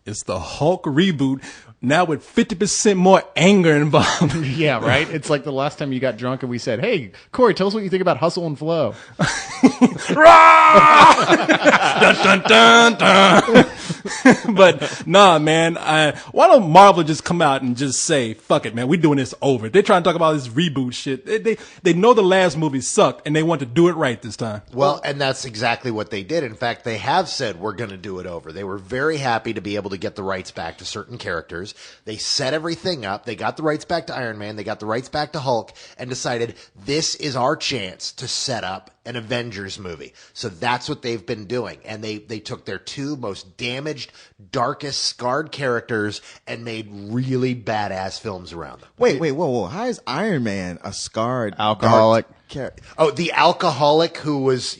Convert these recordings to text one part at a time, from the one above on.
It's the Hulk reboot, now with 50% more anger involved. Yeah, right? It's like the last time you got drunk and we said, hey, Corey, tell us what you think about Hustle and Flow. Dun, dun, dun, dun. But nah, man, why don't Marvel just come out and just say, fuck it, man, we're doing this over. They're trying to talk about this reboot shit. They know the last movie sucked and they want to do it right this time. Well, and that's exactly what they did. In fact, they have said we're going to do it over. They were very happy to be able to get the rights back to certain characters. They set everything up. They got the rights back to Iron Man. They got the rights back to Hulk and decided this is our chance to set up an Avengers movie. So that's what they've been doing. And they took their two most damaged, darkest, scarred characters and made really badass films around them. Wait, whoa. How is Iron Man a scarred Alcoholic character? Oh, the alcoholic who was,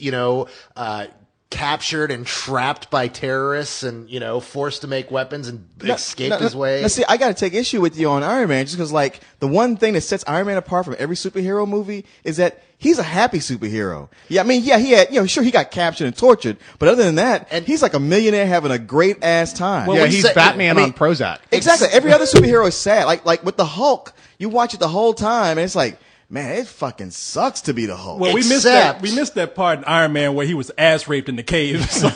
captured and trapped by terrorists and, forced to make weapons and escaped his way. Now, see, I got to take issue with you on Iron Man just because, the one thing that sets Iron Man apart from every superhero movie is that he's a happy superhero. Yeah, I mean, he had, sure, he got captured and tortured, but other than that, he's like a millionaire having a great ass time. Well, he's Batman on Prozac. Exactly. Every other superhero is sad. Like with the Hulk, you watch it the whole time, and it's like, man, it fucking sucks to be the Hulk. Well, we missed that part in Iron Man where he was ass raped in the cave. So.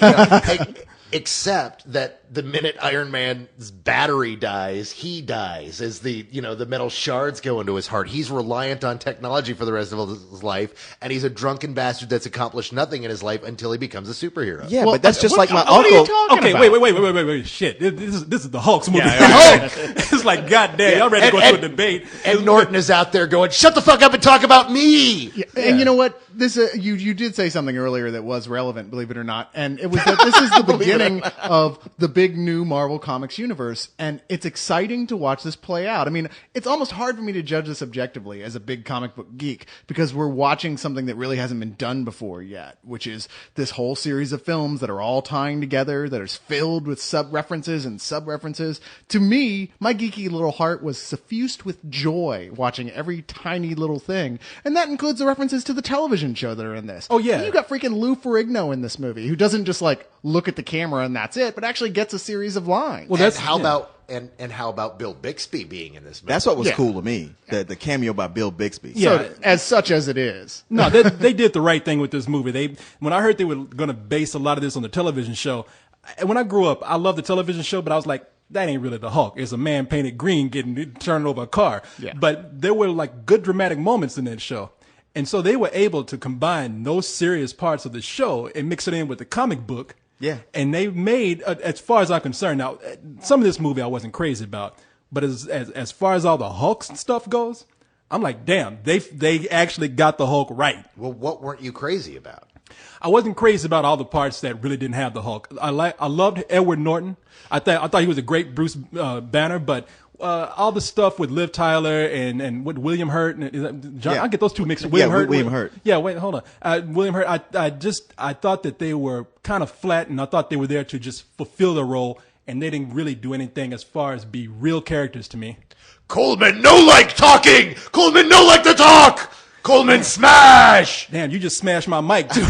Except that the minute Iron Man's battery dies, he dies as the metal shards go into his heart. He's reliant on technology for the rest of his life, and he's a drunken bastard that's accomplished nothing in his life until he becomes a superhero. Yeah, but that's just like my what uncle. Are you talking about? Wait. Shit. This is the Hulk's movie. Yeah, the Hulk. It's like, goddamn, y'all ready to go to a debate. And Norton is out there going, shut the fuck up and talk about me. Yeah. And you know what? This you did say something earlier that was relevant, believe it or not, and it was that this is the beginning of the big new Marvel Comics universe, and it's exciting to watch this play out. I mean, it's almost hard for me to judge this objectively as a big comic book geek because we're watching something that really hasn't been done before yet, which is this whole series of films that are all tying together, that are filled with sub-references and sub-references. To me, my geeky little heart was suffused with joy watching every tiny little thing, and that includes the references to the television show that are in this. Oh, yeah. You got freaking Lou Ferrigno in this movie, who doesn't just look at the camera and that's it, but actually gets a series of lines. Well, that's how about Bill Bixby being in this movie? That's what was cool to me. The cameo by Bill Bixby. Yeah. So, as such as it is. No, they did the right thing with this movie. When I heard they were going to base a lot of this on the television show, when I grew up, I loved the television show, but I was like, that ain't really the Hulk. It's a man painted green getting turned over a car. Yeah. But there were good dramatic moments in that show. And so they were able to combine those serious parts of the show and mix it in with the comic book. Yeah. And they made, as far as I'm concerned, now, some of this movie I wasn't crazy about, but as far as all the Hulk stuff goes, I'm like, damn, they actually got the Hulk right. Well, what weren't you crazy about? I wasn't crazy about all the parts that really didn't have the Hulk. I loved Edward Norton. I thought he was a great Bruce Banner, but all the stuff with Liv Tyler and with William Hurt and John, I get those two mixed. William Hurt. Yeah, wait, hold on. William Hurt. I thought that they were kind of flat, and I thought they were there to just fulfill the role, and they didn't really do anything as far as be real characters to me. Coleman, no like talking. Coleman, no like to talk. Coleman, smash! Damn, you just smashed my mic too.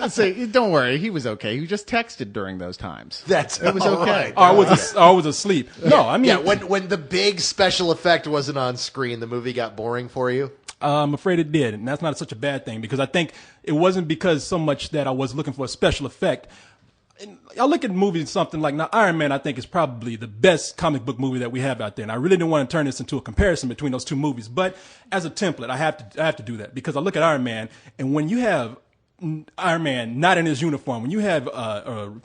So, don't worry, he was okay. He just texted during those times. It was okay. Right. I was asleep. No, I mean, when the big special effect wasn't on screen, the movie got boring for you. I'm afraid it did, and that's not such a bad thing because I think it wasn't because so much that I was looking for a special effect. I look at movies something like now Iron Man. I think is probably the best comic book movie that we have out there, and I really didn't want to turn this into a comparison between those two movies. But as a template, I have to do that because I look at Iron Man, and when you have Iron Man not in his uniform, when you have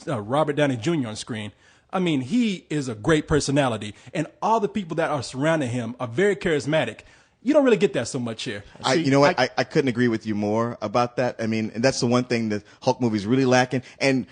Robert Downey Jr. on screen, I mean he is a great personality, and all the people that are surrounding him are very charismatic. You don't really get that so much here. You know what? I couldn't agree with you more about that. I mean, and that's the one thing that Hulk movie's really lacking. And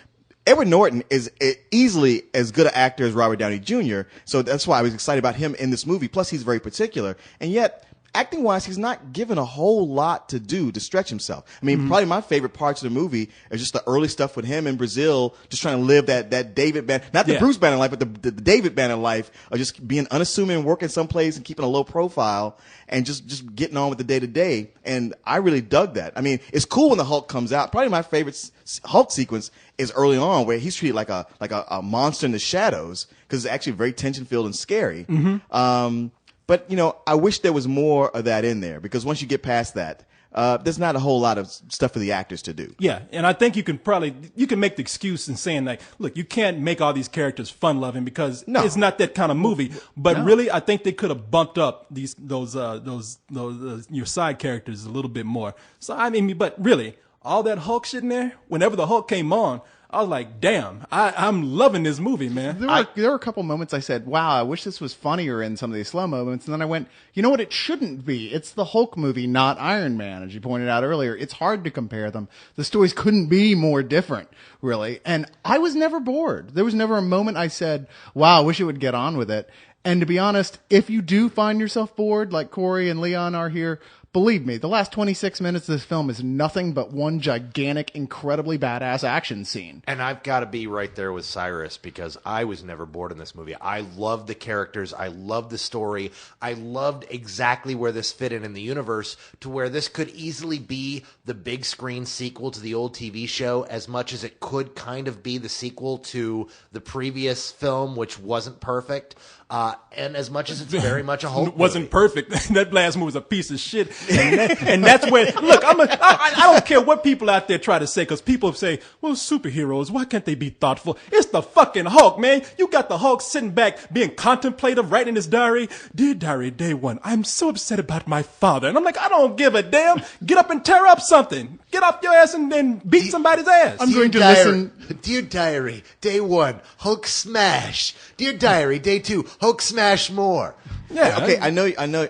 Edward Norton is easily as good an actor as Robert Downey Jr., so that's why I was excited about him in this movie. Plus, he's very particular. And yet, acting wise, he's not given a whole lot to do to stretch himself. I mean, probably my favorite parts of the movie is just the early stuff with him in Brazil, just trying to live that David Banner, not the Bruce Banner life, but the David Banner life of just being unassuming, working someplace and keeping a low profile and just getting on with the day to day. And I really dug that. I mean, it's cool when the Hulk comes out. Probably my favorite Hulk sequence is early on where he's treated like a monster in the shadows because it's actually very tension filled and scary. But, you know, I wish there was more of that in there because once you get past that, there's not a whole lot of stuff for the actors to do. Yeah, and I think you can make the excuse in saying like, look, you can't make all these characters fun loving because it's not that kind of movie. But really, I think they could have bumped up those your side characters a little bit more. So I mean, but really, all that Hulk shit in there. Whenever the Hulk came on, I was like, damn, I'm loving this movie, man. There were a couple moments I said, wow, I wish this was funnier in some of these slow moments. And then I went, you know what? It shouldn't be. It's the Hulk movie, not Iron Man, as you pointed out earlier. It's hard to compare them. The stories couldn't be more different, really. And I was never bored. There was never a moment I said, wow, I wish it would get on with it. And to be honest, if you do find yourself bored, like Corey and Leon are here, believe me, the last 26 minutes of this film is nothing but one gigantic, incredibly badass action scene. And I've got to be right there with Cyrus because I was never bored in this movie. I loved the characters. I loved the story. I loved exactly where this fit in the universe to where this could easily be the big screen sequel to the old TV show as much as it could kind of be the sequel to the previous film, which wasn't perfect. And as much as it's very much a Hulk movie. Wasn't perfect. That last movie was a piece of shit. And that's where, look, I don't care what people out there try to say, because people say, well, superheroes, why can't they be thoughtful? It's the fucking Hulk, man. You got the Hulk sitting back, being contemplative, writing in his diary. Dear diary, day one, I'm so upset about my father. And I'm like, I don't give a damn. Get up and tear up something. Get off your ass and then beat somebody's ass. I'm going to listen. Dear diary, day one, Hulk smash. Dear diary, day two, Hulk smash more. Yeah. Okay. I know.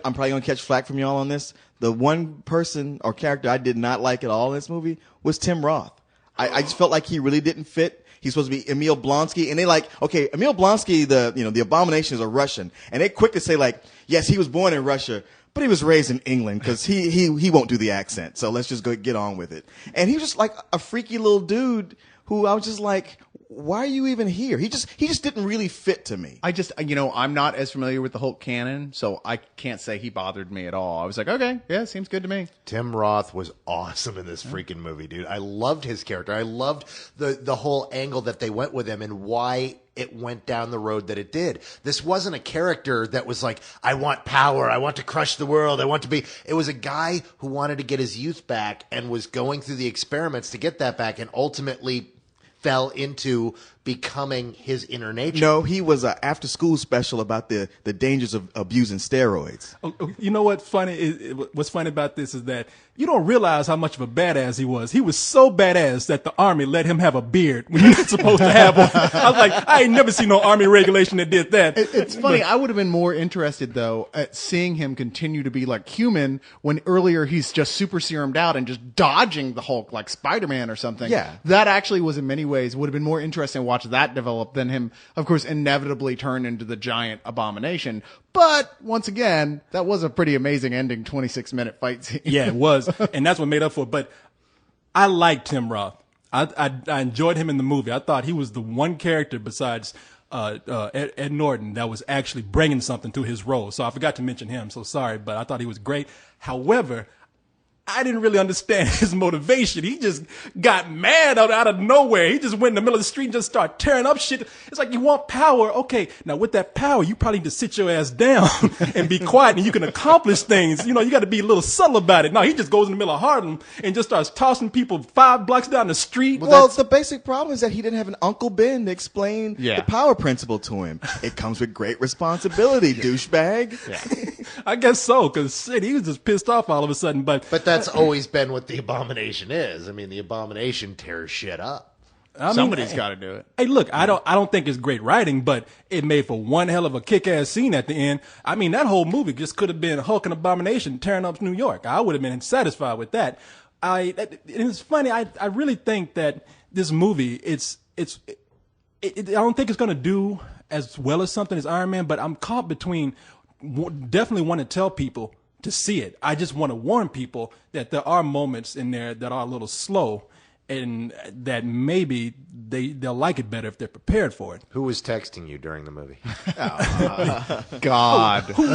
I'm probably gonna catch flack from y'all on this. The one person or character I did not like at all in this movie was Tim Roth. I just felt like he really didn't fit. He's supposed to be Emil Blonsky, and they like, okay, Emil Blonsky, the Abomination is a Russian, and they quick to say like, yes, he was born in Russia, but he was raised in England because he won't do the accent. So let's just go get on with it. And he was just like a freaky little dude who I was just like, why are you even here? He just didn't really fit to me. I'm not as familiar with the Hulk canon, so I can't say he bothered me at all. I was like, okay, yeah, seems good to me. Tim Roth was awesome in this freaking movie, dude. I loved his character. I loved the whole angle that they went with him and why it went down the road that it did. This wasn't a character that was like, I want power, I want to crush the world, I want to be... It was a guy who wanted to get his youth back and was going through the experiments to get that back and ultimately fell into becoming his inner nature. No, he was an after-school special about the dangers of abusing steroids. You know what's funny? What's funny about this is that you don't realize how much of a badass he was. He was so badass that the Army let him have a beard when you're not supposed to have one. I was like, I ain't never seen no Army regulation that did that. It's funny. I would have been more interested, though, at seeing him continue to be like human when earlier he's just super serumed out and just dodging the Hulk like Spider-Man or something. Yeah. That actually was in many ways would have been more interesting to watch that develop than him, of course, inevitably turn into the giant Abomination. But once again, that was a pretty amazing ending 26-minute fight scene. Yeah, it was. And that's what made up for it. But I liked Tim Roth. I enjoyed him in the movie. I thought he was the one character besides Ed Norton that was actually bringing something to his role. So I forgot to mention him. So sorry, but I thought he was great. However, I didn't really understand his motivation. He just got mad out of nowhere. He just went in the middle of the street and just started tearing up shit. It's like, you want power. Okay, now with that power, you probably need to sit your ass down and be quiet and you can accomplish things. You know, you got to be a little subtle about it. No, he just goes in the middle of Harlem and just starts tossing people 5 blocks down the street. Well, the basic problem is that he didn't have an Uncle Ben to explain the power principle to him. It comes with great responsibility, douchebag. Yeah. I guess so, because shit, he was just pissed off all of a sudden. But that's always been what the Abomination is. I mean, the Abomination tears shit up. Somebody's got to do it. Hey, look, I don't think it's great writing, but it made for one hell of a kick-ass scene at the end. I mean, that whole movie just could have been Hulk and Abomination tearing up New York. I would have been satisfied with that. It's funny. I really think that this movie, I don't think it's going to do as well as something as Iron Man, but I'm caught between definitely want to tell people to see it. I just want to warn people that there are moments in there that are a little slow, and that maybe they'll like it better if they're prepared for it. Who was texting you during the movie? God. Who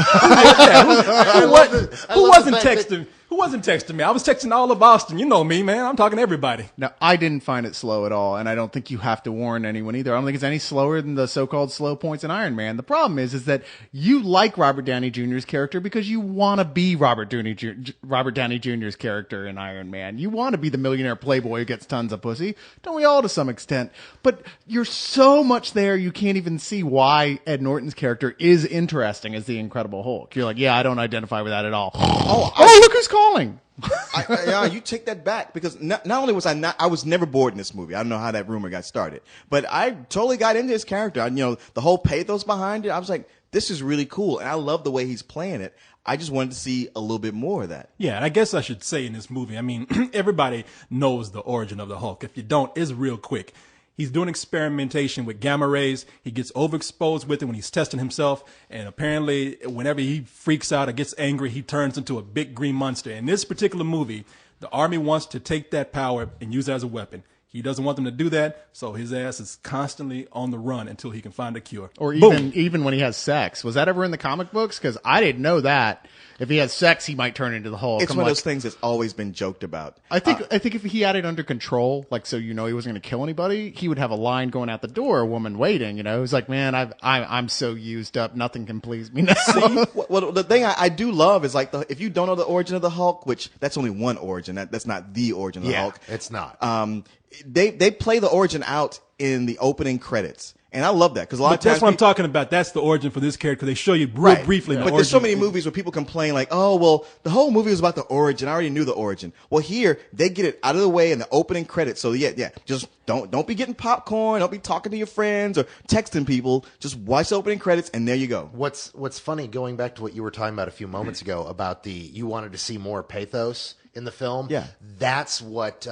wasn't texting? Who wasn't texting me? I was texting all of Boston. You know me, man. I'm talking to everybody. Now, I didn't find it slow at all, and I don't think you have to warn anyone either. I don't think it's any slower than the so-called slow points in Iron Man. The problem is that you like Robert Downey Jr.'s character because you want to be Robert Downey Jr.'s character in Iron Man. You want to be the millionaire playboy who gets tons of pussy. Don't we all to some extent? But you're so much there, you can't even see why Ed Norton's character is interesting as the Incredible Hulk. You're like, yeah, I don't identify with that at all. Oh, look who's calling. You take that back, because not only was I was never bored in this movie. I don't know how that rumor got started, but I totally got into his character. The whole pathos behind it. I was like, this is really cool, and I love the way he's playing it. I just wanted to see a little bit more of that. Yeah, and I guess I should say in this movie, I mean, everybody knows the origin of the Hulk. If you don't, it's real quick. He's doing experimentation with gamma rays. He gets overexposed with it when he's testing himself. And apparently, whenever he freaks out or gets angry, he turns into a big green monster. In this particular movie, the army wants to take that power and use it as a weapon. He doesn't want them to do that, so his ass is constantly on the run until he can find a cure. Or even when he has sex. Was that ever in the comic books? Because I didn't know that. If he has sex, he might turn into the Hulk. It's one of those things that's always been joked about. I think if he had it under control, like so he wasn't going to kill anybody, he would have a line going out the door, a woman waiting. He's like, man, I'm so used up, nothing can please me now. See, well, the thing I do love is like if you don't know the origin of the Hulk, which that's only one origin, that's not the origin of the Hulk. It's not. They play the origin out in the opening credits. And I love that because a lot of times that's what I'm talking about. That's the origin for this character. They show you real briefly. But there's so many movies where people complain like, oh, well, the whole movie was about the origin. I already knew the origin. Well, here they get it out of the way in the opening credits. So yeah, just don't be getting popcorn. Don't be talking to your friends or texting people. Just watch the opening credits and there you go. What's funny, going back to what you were talking about a few moments ago about you wanted to see more pathos in the film. Yeah. That's what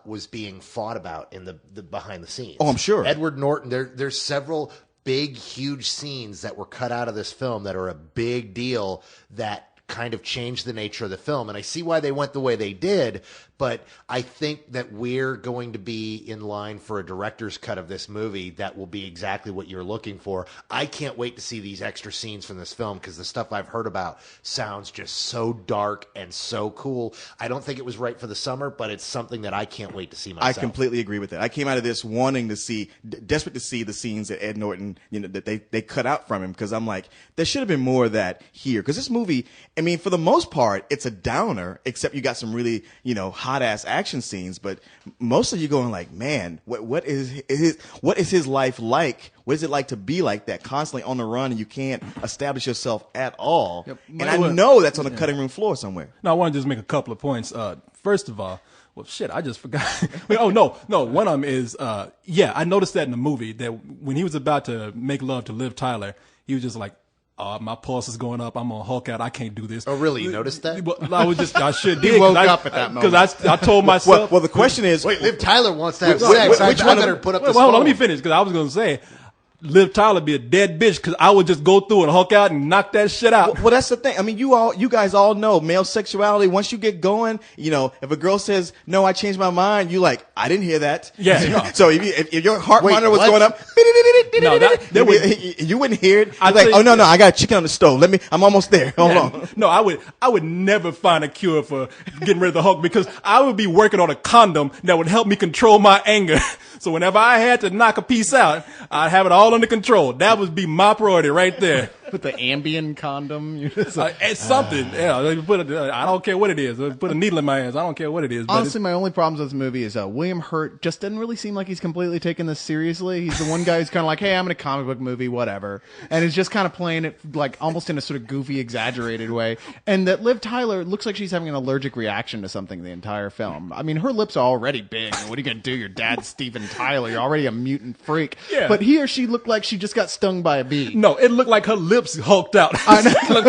was being fought about in the behind the scenes. Oh, I'm sure. Edward Norton, there's several big, huge scenes that were cut out of this film that are a big deal that kind of changed the nature of the film. And I see why they went the way they did, but I think that we're going to be in line for a director's cut of this movie that will be exactly what you're looking for. I can't wait to see these extra scenes from this film because the stuff I've heard about sounds just so dark and so cool. I don't think it was right for the summer, but it's something that I can't wait to see myself. I completely agree with that. I came out of this wanting to see, desperate to see the scenes that Ed Norton, that they cut out from him, because I'm like, there should have been more of that here. Because this movie, I mean, for the most part, it's a downer, except you got some really, hot ass action scenes. But most of you going like, man, what is his life like? What is it like to be like that, constantly on the run, and you can't establish yourself at all? Yep. And I know that's on the cutting room floor somewhere. No, I want to just make a couple of points. First of all, well, shit, I just forgot. Oh, no. One of them is, I noticed that in the movie that when he was about to make love to Liv Tyler, he was just like, my pulse is going up. I'm gonna Hulk out. I can't do this. Oh, really? You noticed that? Well, I should did. He woke up at that moment. Because I told myself. Well, the question is, wait, Liv Tyler wants to have sex. I better put up this hold on, let me finish, because I was going to say, Liv Tyler be a dead bitch, because I would just go through and Hulk out and knock that shit out. Well, that's the thing. I mean, you guys all know male sexuality. Once you get going, if a girl says, no, I changed my mind, you like, I didn't hear that. Yeah. So if your heart monitor was going up, no, you wouldn't hear it. I'd like, oh no, I got chicken on the stove. I'm almost there. Hold on. No, I would never find a cure for getting rid of the Hulk, because I would be working on a condom that would help me control my anger. So whenever I had to knock a piece out, I'd have it all under control. That would be my priority right there. With the Ambien condom? It's something. I don't care what it is. Put a needle in my ass. I don't care what it is. Honestly, my only problems with this movie is William Hurt just doesn't really seem like he's completely taking this seriously. He's the one guy who's kind of like, hey, I'm in a comic book movie, whatever. And he's just kind of playing it like almost in a sort of goofy, exaggerated way. And that Liv Tyler looks like she's having an allergic reaction to something the entire film. I mean, her lips are already big. What are you going to do? Your dad's Steven Tyler. You're already a mutant freak. Yeah. But he or she looked like she just got stung by a bee. No, it looked like her lips lips hulked out.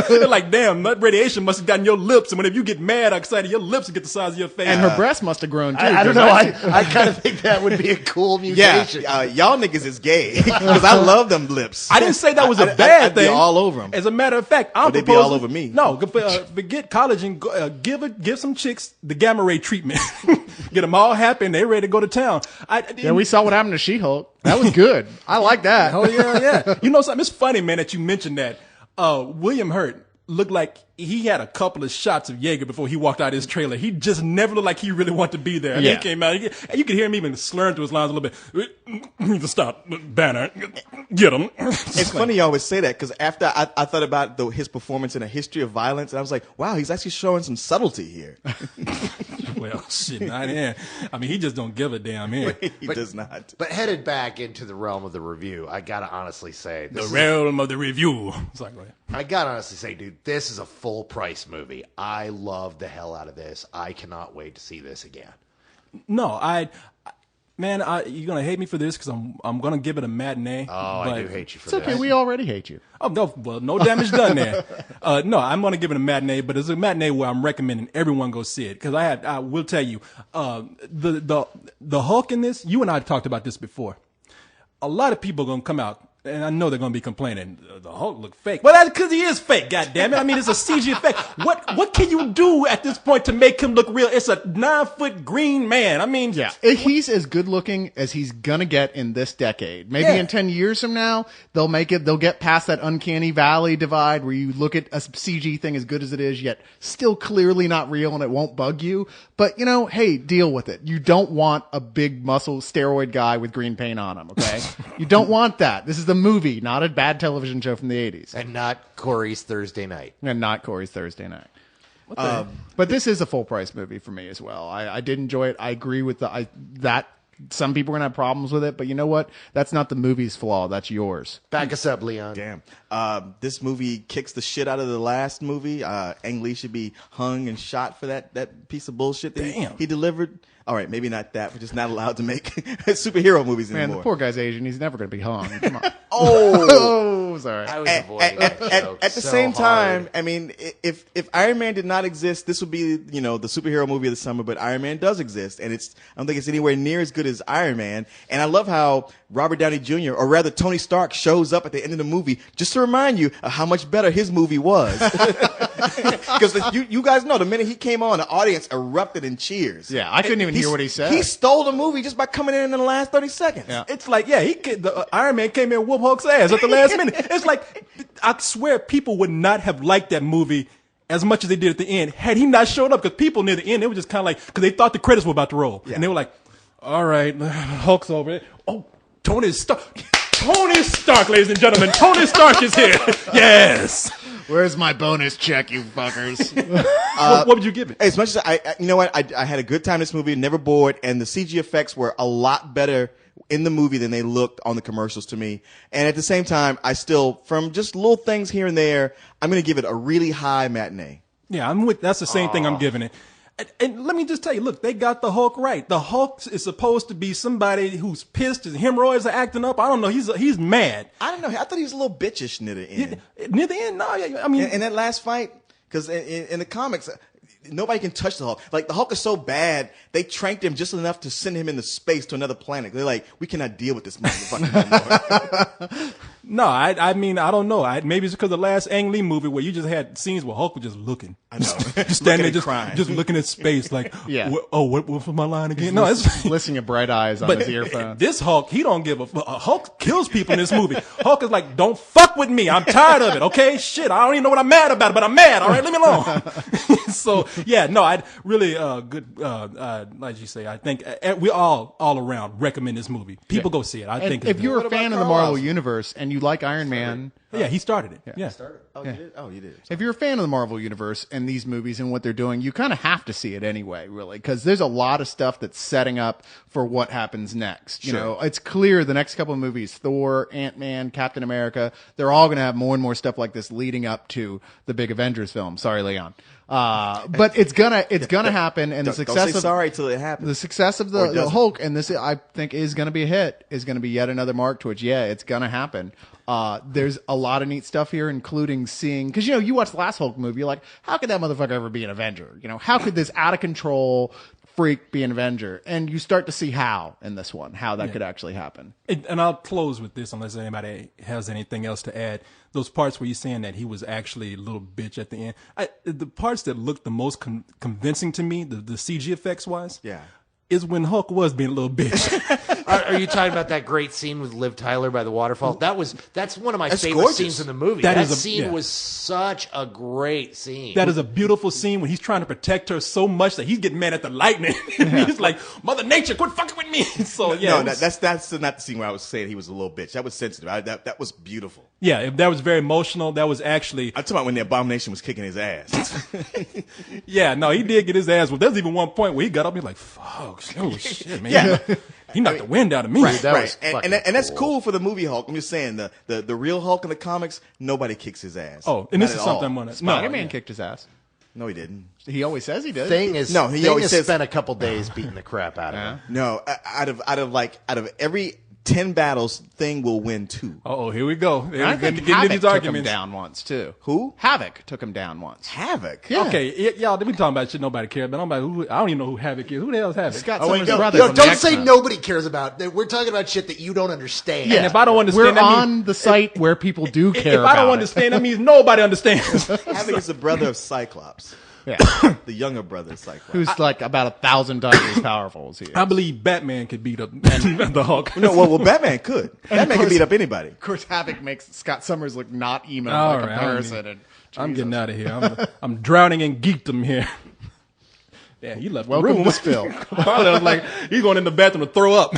They're like, damn, that radiation must have gotten your lips. And whenever you get mad or excited, your lips get the size of your face. And her breast must have grown too. I don't know. I kind of think that would be a cool mutation. Y'all niggas is gay because I love them lips. I didn't say that was a bad I'd thing. be all over them. As a matter of fact, I'm They'd be proposing, all over me. No, forget college and give some chicks the gamma ray treatment. Get them all happy and they're ready to go to town. Yeah, we saw what happened to She-Hulk. That was good. I like that. Oh yeah. You know something? It's funny, man, that you mentioned that. William Hurt looked like he had a couple of shots of Jaeger before he walked out of his trailer. He just never looked like he really wanted to be there. And Yeah. he came out, and you could hear him even slurring through his lines a little bit. Stop, Banner, get him. It's funny you always say that because after I thought about his performance in A History of Violence, and I was like, wow, he's actually showing some subtlety here. Well, shit, not in. I mean, he just don't give a damn here. He does not. But headed back into the realm of the review, I gotta honestly say, The realm of the review. It's like, I gotta honestly say, dude, this is a full price movie. I love the hell out of this. I cannot wait to see this again. no, man, you're gonna hate me for this because I'm gonna give it a matinee. Oh, I do hate you for It's okay. this. We already hate you. Oh no, well, no damage done there. No, I'm gonna give it a matinee, but it's a matinee where I'm recommending everyone go see it because I will tell you, the Hulk in this. You and I talked about this before. A lot of people are gonna come out. And I know they're going to be complaining. The Hulk look fake. Well, that's because he is fake, goddammit. I mean, it's a CG effect. What can you do at this point to make him look real? It's a 9-foot green man. I mean, Yeah, he's as good looking as he's gonna get in this decade. Maybe in 10 years from now, they'll get past that uncanny valley divide where you look at a CG thing as good as it is, yet still clearly not real and it won't bug you. But hey, deal with it. You don't want a big muscle steroid guy with green paint on him, okay? You don't want that. This is the movie, not a bad television show from the 80s. And not Corey's Thursday night. And not Corey's Thursday night. But this is a full price movie for me as well. I did enjoy it. I agree with that some people are gonna have problems with it, but you know what? That's not the movie's flaw. That's yours. Back us up, Leon. Damn. This movie kicks the shit out of the last movie. Ang Lee should be hung and shot for that piece of bullshit that he delivered. All right, maybe not that. We're just not allowed to make superhero movies Man, anymore. the poor guy's Asian. He's never going to be hung. Come on. Oh, sorry. I was avoiding that joke at the so same time, hard. I mean, if Iron Man did not exist, this would be the superhero movie of the summer. But Iron Man does exist, and I don't think it's anywhere near as good as Iron Man. And I love how Robert Downey Jr. or rather Tony Stark shows up at the end of the movie just to remind you of how much better his movie was. Because you guys know the minute he came on, the audience erupted in cheers. Yeah, I couldn't even hear what he said. He stole the movie just by coming in the last 30 seconds. Yeah. it's like, the Iron Man came in and whooped Hulk's ass at the last minute. It's like, I swear people would not have liked that movie as much as they did at the end had he not showed up. Because people near the end, they were just kind of like, because they thought the credits were about to roll. Yeah. And they were like, all right, Hulk's over it. Oh, Tony Stark, ladies and gentlemen. Tony Stark is here. Yes. Where's my bonus check, you fuckers? What would you give it? As much as I had a good time in this movie, never bored, and the CG effects were a lot better in the movie than they looked on the commercials to me. And at the same time, I still, from just little things here and there, I'm going to give it a really high matinee. Yeah, that's the same thing I'm giving it. And let me just tell you, look, they got the Hulk right. The Hulk is supposed to be somebody who's pissed. His hemorrhoids are acting up. I don't know. He's mad. I don't know. I thought he was a little bitchish near the end. Near the end, no. I mean, In that last fight, because in the comics, nobody can touch the Hulk. Like, the Hulk is so bad, they tranked him just enough to send him into space to another planet. They're like, we cannot deal with this motherfucker anymore. no, I mean, I don't know. Maybe it's because the last Ang Lee movie where you just had scenes where Hulk was just looking. I know. Just standing there, crying. just looking at space like, Yeah. what was my line again? No, it's... Listening to bright eyes on his earphone. This Hulk, he don't give a Hulk kills people in this movie. Hulk is like, don't fuck with me. I'm tired of it. Okay, shit. I don't even know what I'm mad about, but I'm mad. All right, leave me alone. So yeah, no, I'd really good. Like you say, I think we all around recommend this movie. People go see it. I think if it's you're good. a fan of the Marvel Universe and you like Iron Man, Yeah, he started it. Yeah. Oh, you did? Oh, you did. if you're a fan of the Marvel Universe and these movies and what they're doing, you kind of have to see it anyway, really, because there's a lot of stuff that's setting up for what happens next. You know, it's clear the next couple of movies, Thor, Ant-Man, Captain America, they're all going to have more and more stuff like this leading up to the big Avengers film. Sorry, Leon. But it's gonna happen, and the success Don't say of sorry till it happens. the success of the Hulk, and this I think is going to be a hit, is going to be yet another mark towards, yeah, it's going to happen. There's a lot of neat stuff here, including seeing, because you watch the last Hulk movie, you're like, how could that motherfucker ever be an Avenger? How could this out of control freak be an Avenger? And you start to see how in this one, how that could actually happen. And I'll close with this unless anybody has anything else to add. Those parts where you're saying that he was actually a little bitch at the end. The parts that looked the most convincing to me, the CG effects wise, is when Hulk was being a little bitch. Are you talking about that great scene with Liv Tyler by the waterfall? That's one of my favorite gorgeous. scenes in the movie. That scene was such a great scene. That is a beautiful scene when he's trying to protect her so much that he's getting mad at the lightning. He's like, Mother Nature, quit fucking with me. So No, that's not the scene where I was saying he was a little bitch. That was sensitive. That was beautiful. Yeah, that was very emotional. That was actually. I'm talking about when the Abomination was kicking his ass. Yeah, no, he did get his ass. Well, there's even one point where he got up and he's like, fuck, oh shit, man. He knocked the wind out of me. Right. And that's cool for the movie Hulk. I'm just saying, the real Hulk in the comics, nobody kicks his ass. Oh, and this Not is at something all. I'm gonna. Spider-Man kicked his ass. No, he didn't. He always says he did. Thing is, No, he Thing always has says- spent a couple days beating the crap out of him. No, out of every 10 battles, Thing will win 2. Oh, here we go. I think Getting into Havoc these took him arguments. down once too. Who? Havoc took him down once. Havoc. Yeah. Okay, y'all, we talking about shit nobody cares about. I don't even know who Havoc is. Who the hell is Havoc? Scott Oh, wait, Summers' no, brother. Yo, from the don't say X-Men. nobody cares about. We're talking about shit that you don't understand. And if I don't understand, We're that means- on the site where people do care If about I don't it. understand, that means nobody understands. Havoc is the brother of Cyclops. Yeah. The younger brother of Cyclops. Who's like about 1,000 times as powerful as he is. I believe Batman could beat up the Hulk. No, well, Batman could. Batman can beat up anybody. Of course, Havoc makes Scott Summers look not emo All by right, comparison. And I'm Jesus. getting out of here. I'm drowning in geekdom here. Yeah, he left Welcome the room. to Spill. Carla was like, he's going in the bathroom to throw up.